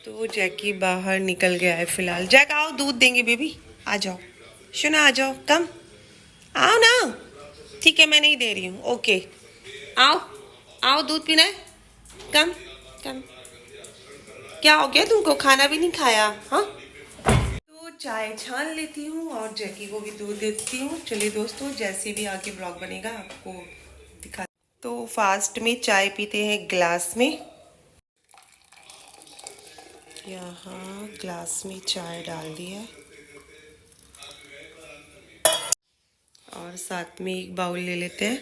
तो जैकी बाहर निकल गया है फिलहाल। जैक आओ, दूध देंगे बेबी, आ जाओ। सुना, आ जाओ, कम आओ ना। ठीक है, मैं नहीं दे रही हूँ, ओके। आओ आओ, दूध पीना है, कम कम। क्या हो गया तुमको, खाना भी नहीं खाया? हाँ, तो चाय छान लेती हूँ और जैकी को भी दूध देती हूँ। चलिए दोस्तों, जैसे भी आगे ब्लॉग बनेगा आपको दिखा। तो फास्ट में चाय पीते हैं ग्लास में। यहाँ ग्लास में चाय डाल दी है और साथ में एक बाउल ले लेते हैं,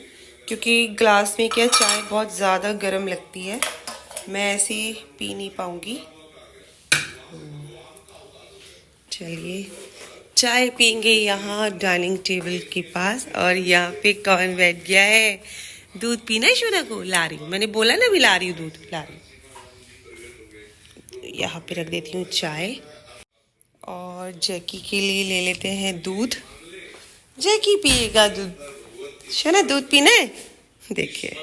क्योंकि ग्लास में क्या चाय बहुत ज़्यादा गर्म लगती है, मैं ऐसे पी नहीं पाऊँगी। चलिए चाय पियेंगे यहाँ डाइनिंग टेबल के पास। और यहाँ पे कौन बैठ गया है? दूध पीना है शोना को? ला रही हूँ, मैंने बोला ना भी ला रही हूँ, दूध ला रही हूँ। यहाँ पे रख देती हूँ चाय और जैकी के लिए ले लेते हैं दूध। जैकी पिएगा दूध, शोना दूध पीना है? देखिए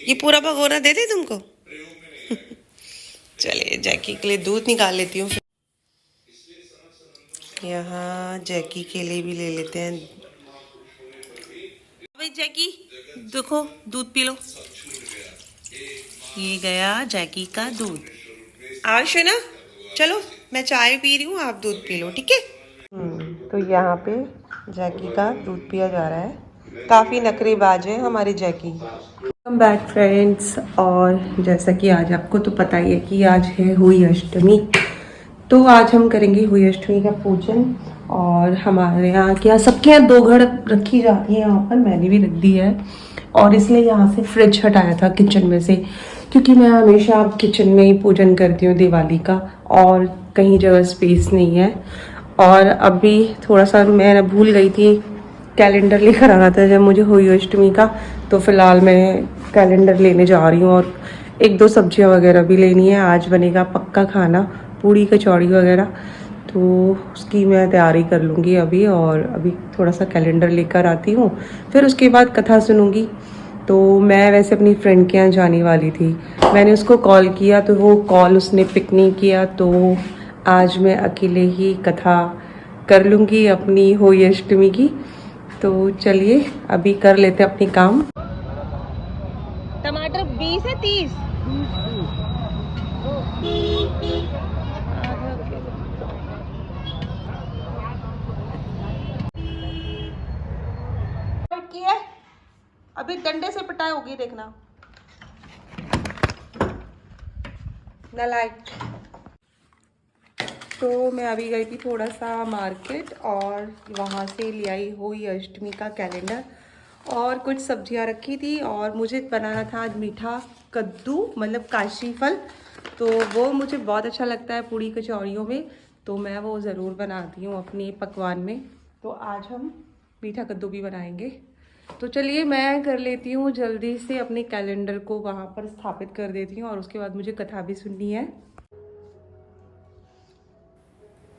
ये पूरा भगोना दे दे तुमको। चलिए जैकी के लिए दूध निकाल लेती हूँ। यहाँ जैकी के लिए भी ले लेते हैं। भाई जैकी देखो, दूध पी लो। ये गया जैकी का दूध। आश है ना, चलो मैं चाय पी रही हूँ, आप दूध पी लो, ठीक है। तो यहाँ पे जैकी का दूध पिया जा रहा है। काफ़ी नखरेबाज है हमारी जैकी। Welcome back friends. और जैसा कि आज आपको तो पता ही है कि आज है हुई अष्टमी। तो आज हम करेंगे हुई अष्टमी का पूजन। और हमारे यहाँ क्या सबके यहाँ दो घड़ रखी जाती है, यहाँ पर मैंने भी रख दी है। और इसलिए यहाँ से फ्रिज हटाया था किचन में से, क्योंकि मैं हमेशा किचन में ही पूजन करती हूँ दिवाली का, और कहीं जगह स्पेस नहीं है। और अभी थोड़ा सा मैं भूल गई थी कैलेंडर लेकर आना था जब मुझे हुई अष्टमी का, तो फिलहाल मैं कैलेंडर लेने जा रही हूँ। और एक दो सब्जियाँ वगैरह भी लेनी है। आज बनेगा पक्का खाना, पूड़ी कचौड़ी वगैरह, तो उसकी मैं तैयारी कर लूँगी अभी। और अभी थोड़ा सा कैलेंडर लेकर आती हूँ, फिर उसके बाद कथा सुनूँगी। तो मैं वैसे अपनी फ्रेंड के यहाँ जाने वाली थी, मैंने उसको कॉल किया तो वो कॉल उसने पिक नहीं किया। तो आज मैं अकेले ही कथा कर लूँगी अपनी होली अष्टमी की। तो चलिए अभी कर लेते हैं अपनी काम। टमाटर 20 है 30? अभी डंडे से पिटाई होगी, देखना। नालायक। तो मैं अभी गई थी थोड़ा सा मार्केट और वहाँ से ले आई हुई अष्टमी का कैलेंडर और कुछ सब्जियाँ रखी थी। और मुझे बनाना था आज मीठा कद्दू, मतलब काशी फल। तो वो मुझे बहुत अच्छा लगता है पूड़ी कचौड़ियों में, तो मैं वो ज़रूर बनाती हूँ अपने पकवान में। तो आज हम मीठा कद्दू भी बनाएंगे। तो चलिए मैं कर लेती हूँ जल्दी से अपने कैलेंडर को वहाँ पर स्थापित कर देती हूँ, और उसके बाद मुझे कथा भी सुननी है।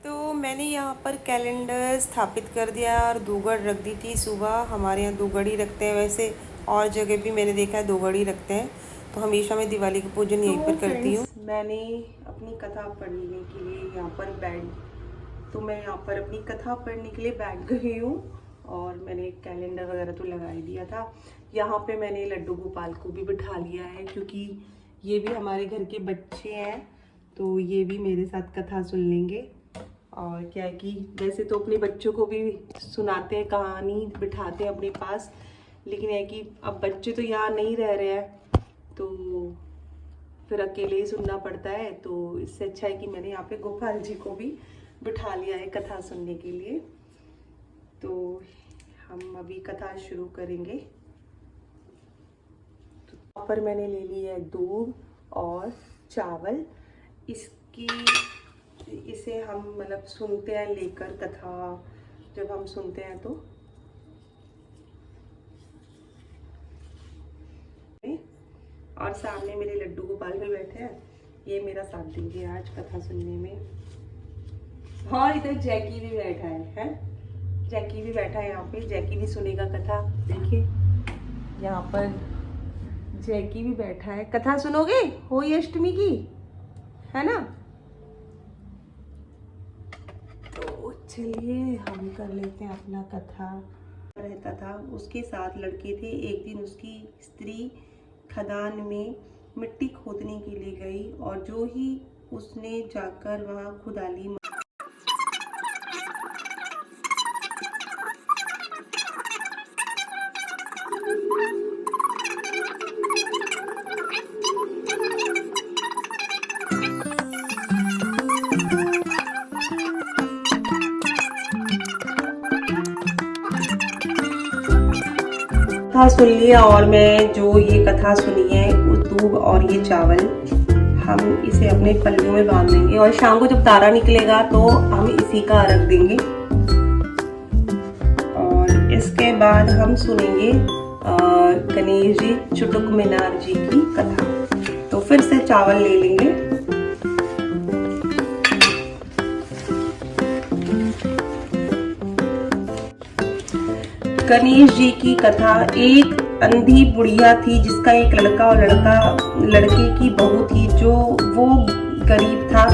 तो मैंने यहाँ पर कैलेंडर स्थापित कर दिया और दूगड़ रख दी थी सुबह। हमारे यहाँ दूगड़ ही रखते हैं, वैसे और जगह भी मैंने देखा है दूगड़ ही रखते हैं। तो हमेशा मैं दिवाली का पूजन यहीं पर करती हूँ। मैंने अपनी कथा पढ़ने के लिए यहाँ पर मैं यहाँ पर अपनी कथा पढ़ने के लिए बैठ गई हूँ। और मैंने कैलेंडर वगैरह तो लगा ही दिया था। यहाँ पे मैंने लड्डू गोपाल को भी बिठा लिया है, क्योंकि ये भी हमारे घर के बच्चे हैं, तो ये भी मेरे साथ कथा सुन लेंगे। और क्या है कि वैसे तो अपने बच्चों को भी सुनाते हैं, कहानी बिठाते हैं अपने पास, लेकिन है कि अब बच्चे तो यहाँ नहीं रह रहे हैं, तो फिर अकेले ही सुनना पड़ता है। तो इससे अच्छा है कि मैंने यहाँ पे गोपाल जी को भी बिठा लिया है कथा सुनने के लिए। तो हम अभी कथा शुरू करेंगे। तो यहाँ पर मैंने ले ली है दूध और चावल। इसे हम मतलब सुनते हैं लेकर कथा, जब हम सुनते हैं तो। और सामने मेरे लड्डू गोपाल भी बैठे हैं, ये मेरा साथ देंगे आज कथा सुनने में। और इधर जैकी भी बैठा है? जैकी भी बैठा है यहाँ पे, जैकी भी सुनेगा कथा। देखिए यहाँ पर जैकी भी बैठा है। कथा सुनोगे होली अष्टमी की, है ना? चलिए हम कर लेते हैं अपना कथा। रहता था, उसके 7 लड़के थे। एक दिन उसकी स्त्री खदान में मिट्टी खोदने के लिए गई और जो ही उसने जाकर वहाँ खुदाली कथा सुन लिया। और मैं जो ये कथा सुनी है उस दूब और ये चावल हम इसे अपने पल्लू में बांध देंगे और शाम को जब तारा निकलेगा तो हम इसी का अर्घ देंगे। और इसके बाद हम सुनेंगे गणेश जी चुटुक मीनार जी की कथा। तो फिर से चावल ले लेंगे। गणेश जी की कथा। एक अंधी बुढ़िया थी जिसका एक लड़का और लड़के की बहू थी। जो वो गरीब था,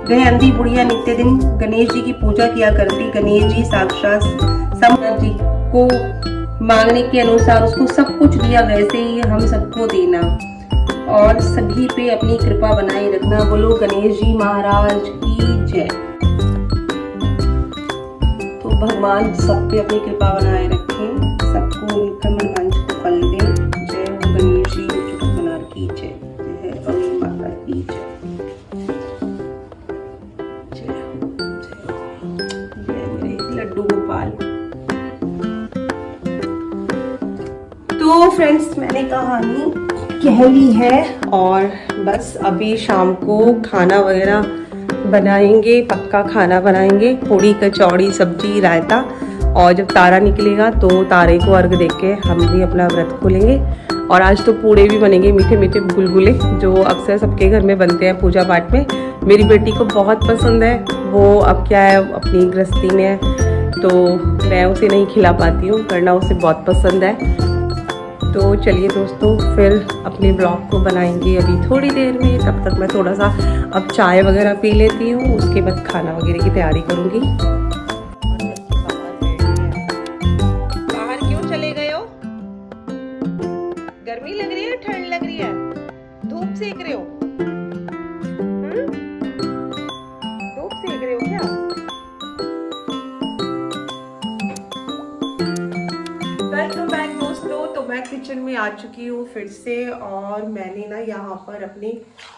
वह अंधी बुढ़िया नित्य दिन गणेश जी की पूजा किया करती। गणेश जी साक्षात समर्थ जी को मांगने के अनुसार उसको सब कुछ दिया, वैसे ही हम सबको देना और सभी पे अपनी कृपा बनाए रखना। बोलो गणेश जी महाराज की जय। तो भगवान सब पे अपनी कृपा बनाए रखें, सबको उनका मनोवांछ को फल दें। जय हो गणेश जी चुटुक मीनार की जय। जय है अम्बे माता की जय। जय हो जय मेरे लड्डू गोपाल। तो फ्रेंड्स, मैंने कहानी कह ली है और बस अभी शाम को खाना वगैरह बनाएंगे। पक्का खाना बनाएंगे, पूड़ी कचौड़ी सब्जी रायता। और जब तारा निकलेगा तो तारे को अर्घ देके हम भी अपना व्रत खोलेंगे। और आज तो पूड़े भी बनेंगे, मीठे मीठे गुलगुले, जो अक्सर सबके घर में बनते हैं पूजा पाठ में। मेरी बेटी को बहुत पसंद है। वो अब क्या है, अपनी गृहस्थी में है तो मैं उसे नहीं खिला पाती हूँ, वरना उसे बहुत पसंद है। तो चलिए दोस्तों, फिर अपने ब्लॉग को बनाएंगे अभी थोड़ी देर में। तब तक मैं थोड़ा सा अब चाय वगैरह पी लेती हूँ, उसके बाद खाना वगैरह की तैयारी करूँगी। बाहर क्यों चले गए हो? गर्मी लग रही है, ठंड लग रही है, धूप सेक रहे हो? धूप सेक रहे हो क्या? वेलकम बैक दोस्तों। तो मैं किचन में आ चुकी हूँ फिर से। और मैंने ना यहाँ पर अपने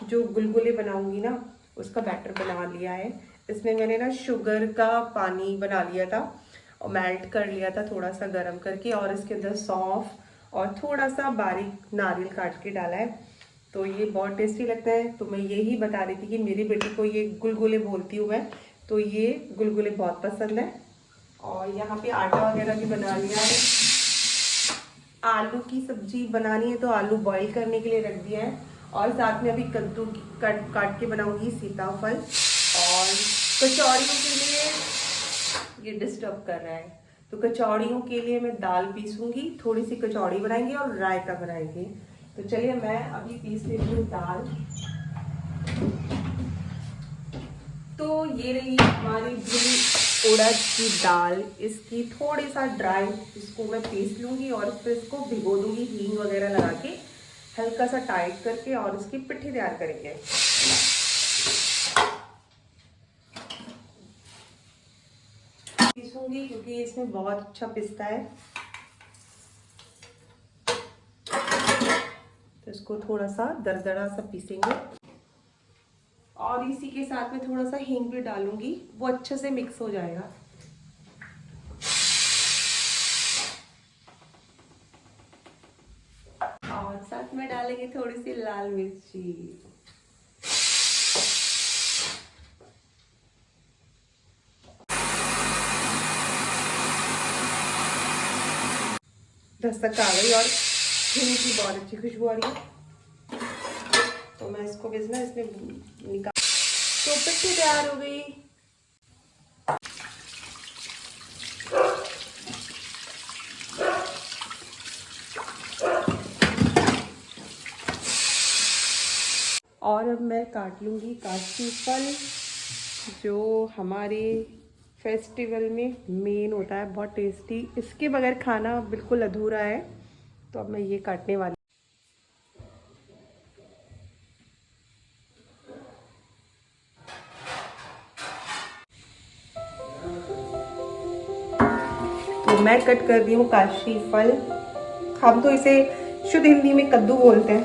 जो गुलगुले बनाऊंगी ना, उसका बैटर बना लिया है। इसमें मैंने ना शुगर का पानी बना लिया था और मेल्ट कर लिया था थोड़ा सा गर्म करके, और इसके अंदर सौंफ और थोड़ा सा बारीक नारियल काट के डाला है। तो ये बहुत टेस्टी लगता है। तो मैं यही बता रही थी कि मेरी बेटी को ये गुलगुले बोलती हूँ मैं, तो ये गुलगुले बहुत पसंद है। और यहाँ पे आटा वगैरह भी बना लिया है। आलू की सब्जी बनानी है तो आलू बॉईल करने के लिए रख दिया है। और साथ में अभी कद्दू काट के बनाऊंगी सीताफल। और कचौड़ियों के लिए ये डिस्टर्ब कर रहा है, तो कचौड़ियों के लिए मैं दाल पीसूंगी, थोड़ी सी कचौड़ी बनाएंगे और रायता बनाएंगे। तो चलिए मैं अभी पीस लेती हूँ दाल। तो ये रही हमारी उड़द की दाल। इसकी थोड़ी सा ड्राई इसको मैं पीस लूँगी और फिर इसको भिगो दूँगी हींग वगैरह लगा के, हल्का सा टाइट करके, और उसकी पिट्ठी तैयार करेंगे। पीसूँगी क्योंकि इसमें बहुत अच्छा पिसता है। तो इसको थोड़ा सा दरदरा सा पीसेंगे और इसी के साथ में थोड़ा सा हींग भी डालूंगी, वो अच्छे से मिक्स हो जाएगा। और साथ में डालेंगे थोड़ी सी लाल मिर्ची। दस्तक आ गई और हींग की बहुत अच्छी खुशबू आ रही है। तो मैं इसको भेजना इसमें निकाल। तो पिट्ठी तैयार हो गई। और अब मैं काट लूंगी काशी फल, जो हमारे फेस्टिवल में मेन होता है, बहुत टेस्टी। इसके बगैर खाना बिल्कुल अधूरा है। तो अब मैं ये काटने वाली। तो मैं कट कर रही हूँ काशी फल। हम तो इसे शुद्ध हिंदी में कद्दू बोलते हैं,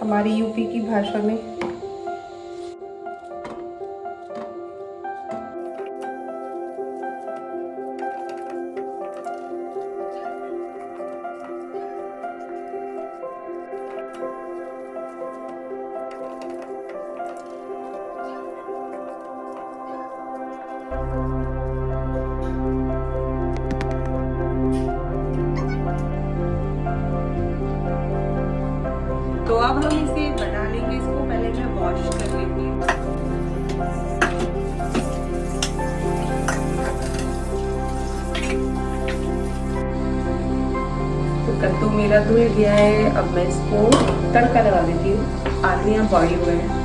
हमारी यूपी की भाषा में। तो अब हम इसे बना लेंगे। इसको पहले मैं वॉश कर लेती हूँ। तो कद्दू मेरा धुल गया है। अब मैं इसको तड़का लगा देती हूँ। आलू यहाँ बॉईल हुए हैं।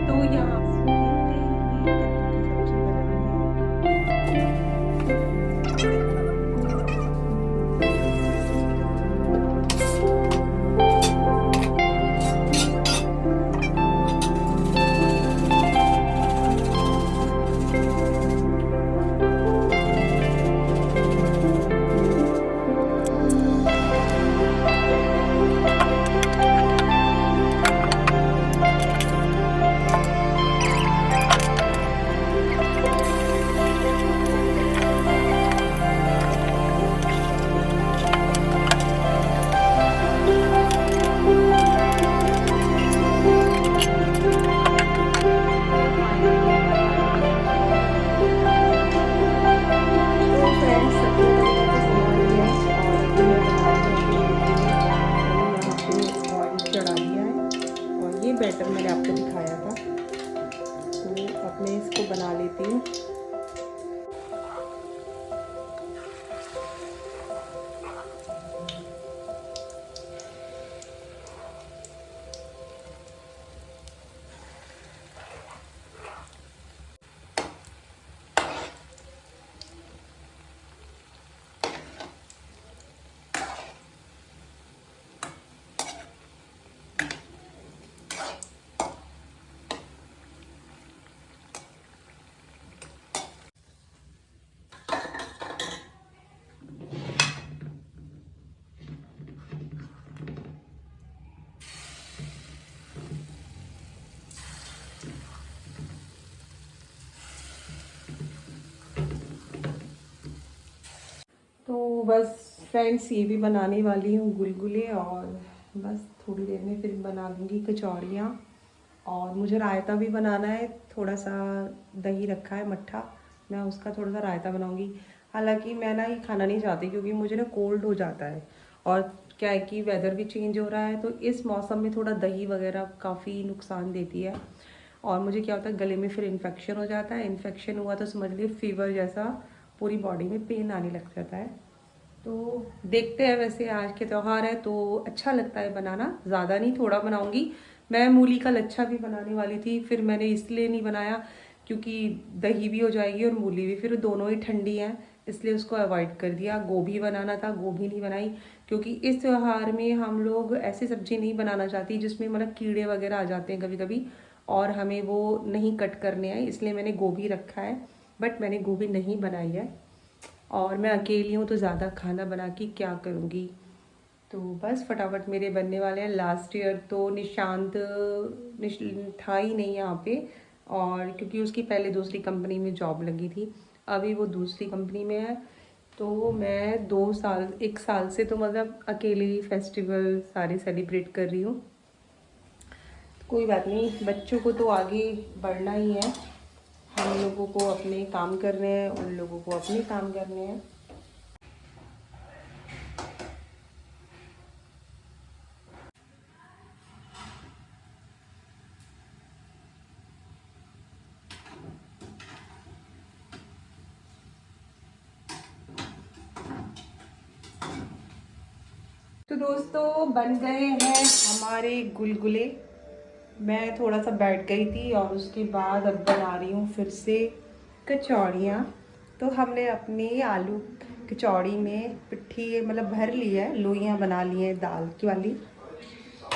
तो यहाँ बैटर मैंने आपको दिखाया था। तो अब मैं इसको बना लेती हूँ। तो बस फ्रेंड्स, ये भी बनाने वाली हूँ गुलगुले, और बस थोड़ी देर में फिर बना लूँगी कचौड़ियाँ। और मुझे रायता भी बनाना है। थोड़ा सा दही रखा है मट्ठा, मैं उसका थोड़ा सा रायता बनाऊँगी। हालांकि मैं ना ये खाना नहीं चाहती क्योंकि मुझे ना कोल्ड हो जाता है। और क्या है कि वेदर भी चेंज हो रहा है, तो इस मौसम में थोड़ा दही वगैरह काफ़ी नुकसान देती है। और मुझे क्या होता है, गले में फिर इन्फेक्शन हो जाता है। इन्फेक्शन हुआ तो समझ लीजिए फीवर जैसा पूरी बॉडी में पेन आने लग जाता है। तो देखते हैं। वैसे आज के त्यौहार है तो अच्छा लगता है बनाना, ज़्यादा नहीं थोड़ा बनाऊंगी। मैं मूली का लच्छा भी बनाने वाली थी, फिर मैंने इसलिए नहीं बनाया क्योंकि दही भी हो जाएगी और मूली भी, फिर दोनों ही ठंडी हैं, इसलिए उसको अवॉइड कर दिया। गोभी बनाना था, गोभी नहीं बनाई क्योंकि इस त्यौहार में हम लोग ऐसी सब्जी नहीं बनाना चाहती जिसमें मतलब कीड़े वगैरह आ जाते हैं कभी कभी, और हमें वो नहीं कट करने हैं, इसलिए मैंने गोभी रखा है। बट मैंने गोभी नहीं बनाई है, और मैं अकेली हूँ तो ज़्यादा खाना बना के क्या करूँगी। तो बस फटाफट मेरे बनने वाले हैं। लास्ट ईयर तो निशांत था ही नहीं यहाँ पे, और क्योंकि उसकी पहले दूसरी कंपनी में जॉब लगी थी, अभी वो दूसरी कंपनी में है। तो मैं 2 साल 1 साल से तो मतलब अकेले ही फेस्टिवल सारे सेलिब्रेट कर रही हूँ। कोई बात नहीं, बच्चों को तो आगे बढ़ना ही है। हम लोगों को अपने काम करने हैं, उन लोगों को अपने काम करने हैं। तो दोस्तों बन गए हैं हमारे गुलगुले। मैं थोड़ा सा बैठ गई थी और उसके बाद अब बना रही हूँ फिर से कचौड़ियाँ। तो हमने अपनी आलू कचौड़ी में पिट्ठी मतलब भर ली है, लोइयाँ बना ली हैं दाल की वाली,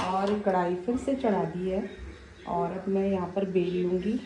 और कढ़ाई फिर से चढ़ा दी है और अब मैं यहाँ पर बेल लूँगी।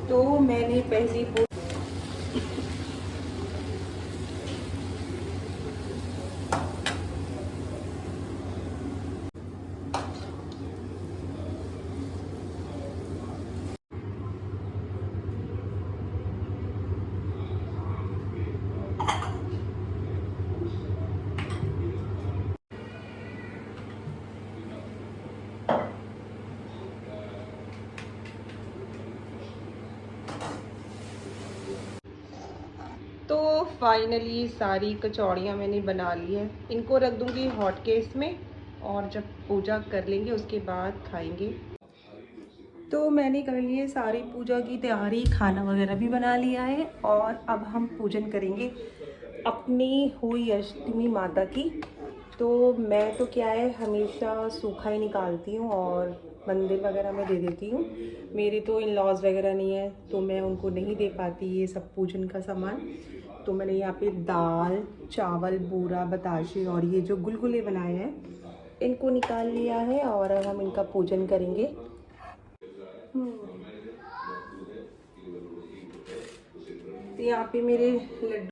तो मैंने पहली तो फाइनली सारी कचौड़ियाँ मैंने बना ली है। इनको रख दूँगी हॉट केस में और जब पूजा कर लेंगे उसके बाद खाएंगे। तो मैंने कर ली है सारी पूजा की तैयारी, खाना वगैरह भी बना लिया है और अब हम पूजन करेंगे अपनी हुई अष्टमी माता की। तो मैं तो क्या है हमेशा सूखा ही निकालती हूँ और मंदिर वगैरह में दे देती हूँ। मेरे तो इन लॉज वगैरह नहीं है तो मैं उनको नहीं दे पाती ये सब पूजन का सामान। तो मैंने यहाँ पे दाल, चावल, बूरा, बताशे और ये जो गुलगुले बनाए हैं इनको निकाल लिया है और अब हम इनका पूजन करेंगे। तो यहाँ पे मेरे लड्डू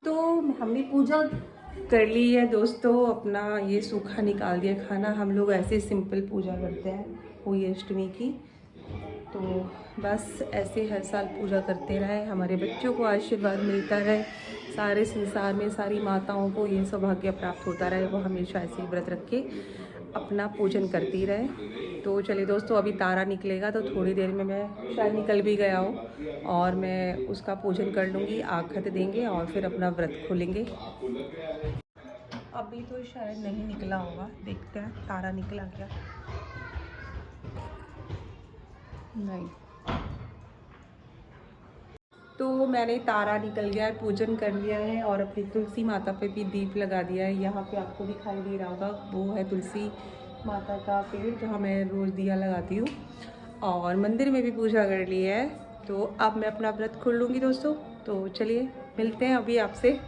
तो हमने पूजा कर ली है दोस्तों, अपना ये सूखा निकाल दिया खाना। हम लोग ऐसे सिंपल पूजा करते हैं हुई अष्टमी की। तो बस ऐसे हर साल पूजा करते रहे, हमारे बच्चों को आशीर्वाद मिलता रहे, सारे संसार में सारी माताओं को ये सौभाग्य प्राप्त होता रहे, वो हमेशा ऐसे ही व्रत रख के अपना पूजन करती रहे। तो चलिए दोस्तों अभी तारा निकलेगा तो थोड़ी देर में, मैं शायद निकल भी गया हूँ, और मैं उसका पूजन कर लूँगी, आखत देंगे और फिर अपना व्रत खोलेंगे। अभी तो शायद नहीं निकला होगा, देखते हैं तारा निकला क्या। नहीं, तो मैंने तारा निकल गया है, पूजन कर लिया है और अपनी तुलसी माता पे भी दीप लगा दिया है। यहाँ पे आपको दिखाई दे रहा होगा, वो है तुलसी माता का पेड़ जहाँ मैं रोज़ दिया लगाती हूँ, और मंदिर में भी पूजा कर ली है। तो अब मैं अपना व्रत खोल लूँगी दोस्तों। तो चलिए मिलते हैं अभी आपसे।